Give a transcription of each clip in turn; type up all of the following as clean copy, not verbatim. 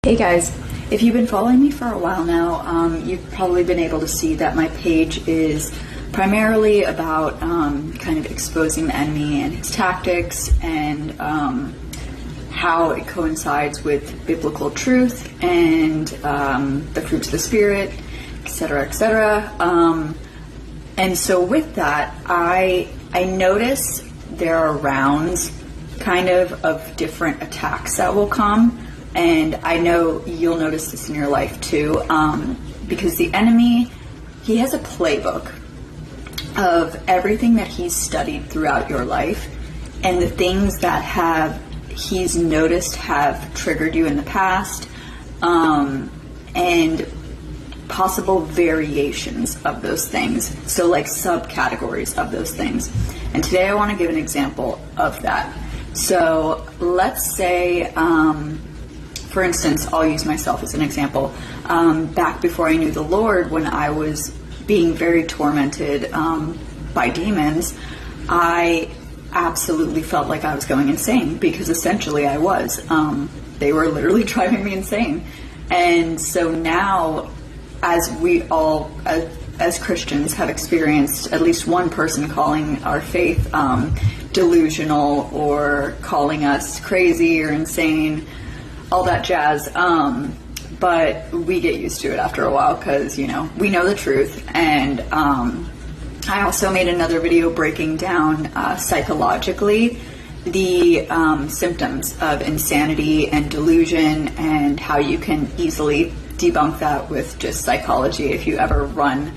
Hey guys, if you've been following me for a while now, you've probably been able to see that my page is primarily about kind of exposing the enemy and his tactics and how it coincides with biblical truth and the fruits of the Spirit, etc., etc. And so with that, I notice there are rounds kind of different attacks that will come. And I know you'll notice this in your life too, because the enemy, he has a playbook of everything that he's studied throughout your life and the things that he's noticed have triggered you in the past, and possible variations of those things. So like subcategories of those things. And today I want to give an example of that. So let's say, for instance, I'll use myself as an example. Back before I knew the Lord, when I was being very tormented by demons, I absolutely felt like I was going insane, because essentially I was. They were literally driving me insane. And so now, as we all, as Christians, have experienced at least one person calling our faith delusional or calling us crazy or insane, all that jazz, but we get used to it after a while because, we know the truth. And I also made another video breaking down psychologically the symptoms of insanity and delusion and how you can easily debunk that with just psychology if you ever run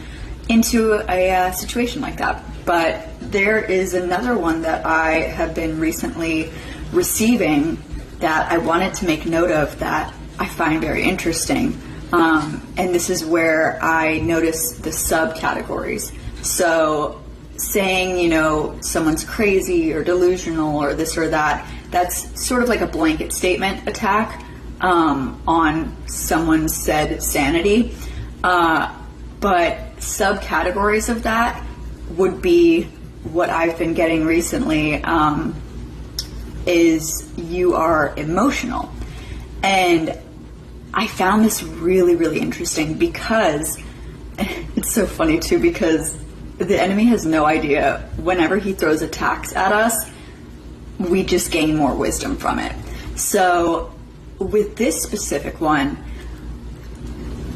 into a situation like that. But there is another one that I have been recently receiving that I wanted to make note of that I find very interesting. And this is where I notice the subcategories. So saying, someone's crazy or delusional or this or that, that's sort of like a blanket statement attack on someone's said sanity. But subcategories of that would be what I've been getting recently, is you are emotional. And I found this really, really interesting because it's so funny too, because the enemy has no idea. Whenever he throws attacks at us, we just gain more wisdom from it. So with this specific one,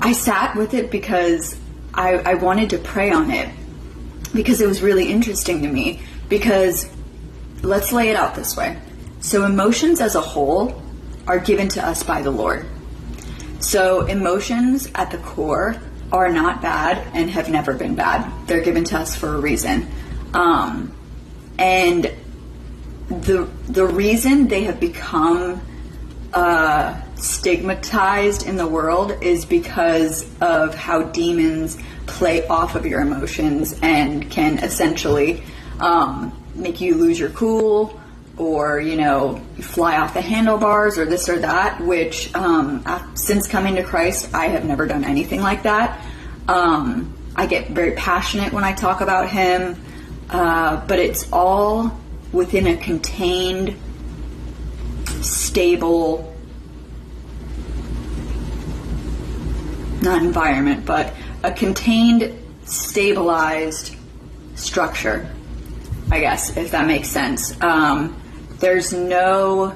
I sat with it because I wanted to pray on it, because it was really interesting to me. Because let's lay it out this way. So emotions as a whole are given to us by the Lord. So emotions at the core are not bad and have never been bad. They're given to us for a reason. And the reason they have become stigmatized in the world is because of how demons play off of your emotions and can essentially make you lose your cool, or you fly off the handlebars or this or that, which since coming to Christ, I have never done anything like that. I get very passionate when I talk about him, but it's all within a contained, stable, not environment, but a contained, stabilized structure, I guess, if that makes sense. There's no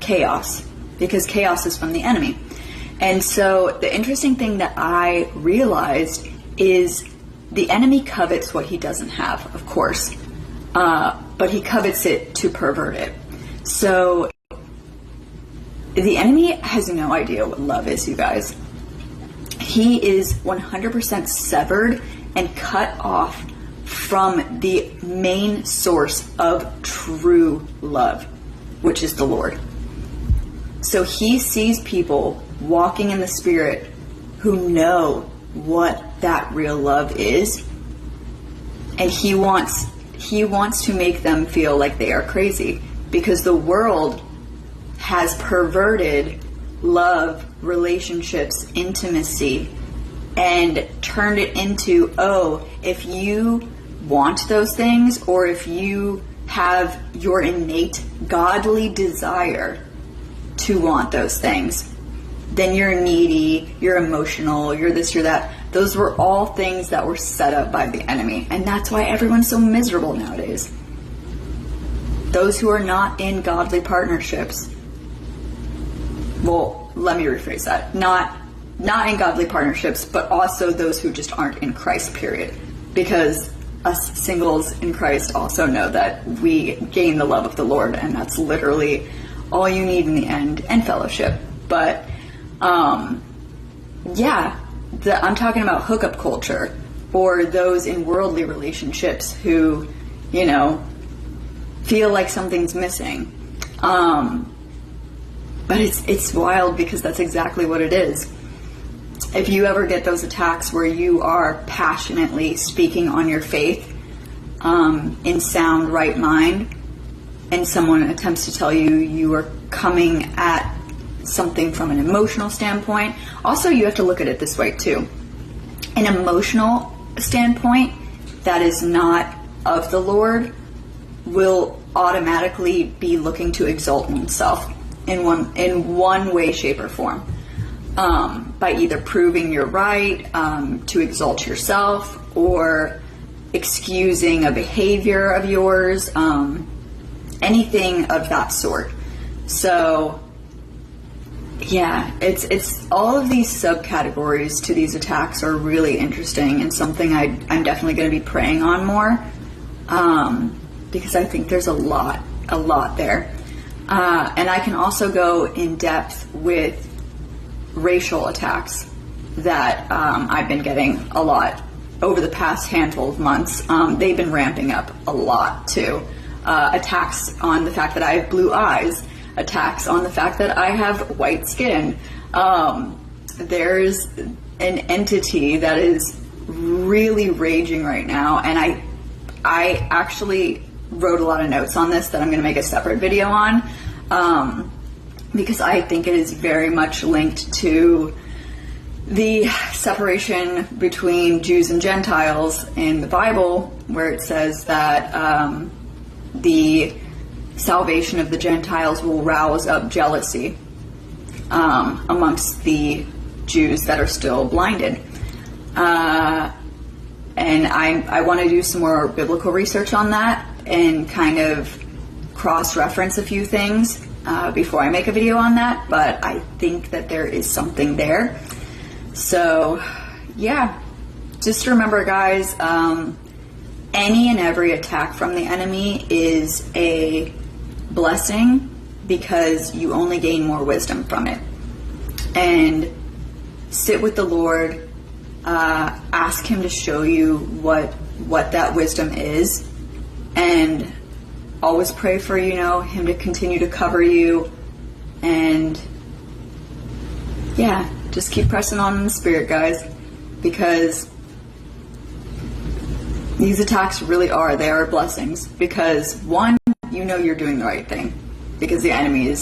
chaos, because chaos is from the enemy. And so the interesting thing that I realized is the enemy covets what he doesn't have, of course, but he covets it to pervert it. So the enemy has no idea what love is, you guys. He is 100% severed and cut off from the main source of true love, which is the Lord. So he sees people walking in the Spirit who know what that real love is, and he wants to make them feel like they are crazy, because the world has perverted love, relationships, intimacy, and turned it into, if you want those things, or if you have your innate godly desire to want those things, then you're needy, you're emotional, you're this, you're that. Those were all things that were set up by the enemy. And that's why everyone's so miserable nowadays. Those who are not in godly partnerships, well, let me rephrase that. Not in godly partnerships, but also those who just aren't in Christ, period. Because us singles in Christ also know that we gain the love of the Lord, and that's literally all you need in the end, and fellowship. But yeah, I'm talking about hookup culture, or those in worldly relationships who, you know, feel like something's missing. But it's wild, because that's exactly what it is. If you ever get those attacks where you are passionately speaking on your faith in sound right mind, and someone attempts to tell you you are coming at something from an emotional standpoint, also you have to look at it this way too. An emotional standpoint that is not of the Lord will automatically be looking to exalt himself in one way, shape, or form. By either proving you're right, to exalt yourself, or excusing a behavior of yours, anything of that sort. So yeah, it's all of these subcategories to these attacks are really interesting, and something I'm definitely going to be praying on more, because I think there's a lot there. And I can also go in depth with racial attacks that I've been getting a lot over the past handful of months. They've been ramping up a lot too. Attacks on the fact that I have blue eyes, attacks on the fact that I have white skin. There's an entity that is really raging right now, and I actually wrote a lot of notes on this that I'm going to make a separate video on, because I think it is very much linked to the separation between Jews and Gentiles in the Bible, where it says that the salvation of the Gentiles will rouse up jealousy amongst the Jews that are still blinded. And I want to do some more biblical research on that and kind of cross-reference a few things before I make a video on that, but I think that there is something there. So yeah, just remember, guys, any and every attack from the enemy is a blessing, because you only gain more wisdom from it. And sit with the Lord, ask him to show you what that wisdom is, and always pray for, him to continue to cover you. And yeah, just keep pressing on in the Spirit, guys, because these attacks really they are blessings. Because one, you're doing the right thing, because the enemy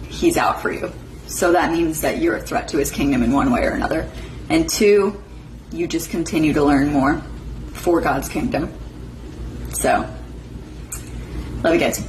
he's out for you. So that means that you're a threat to his kingdom in one way or another. And two, you just continue to learn more for God's kingdom. So, love you guys.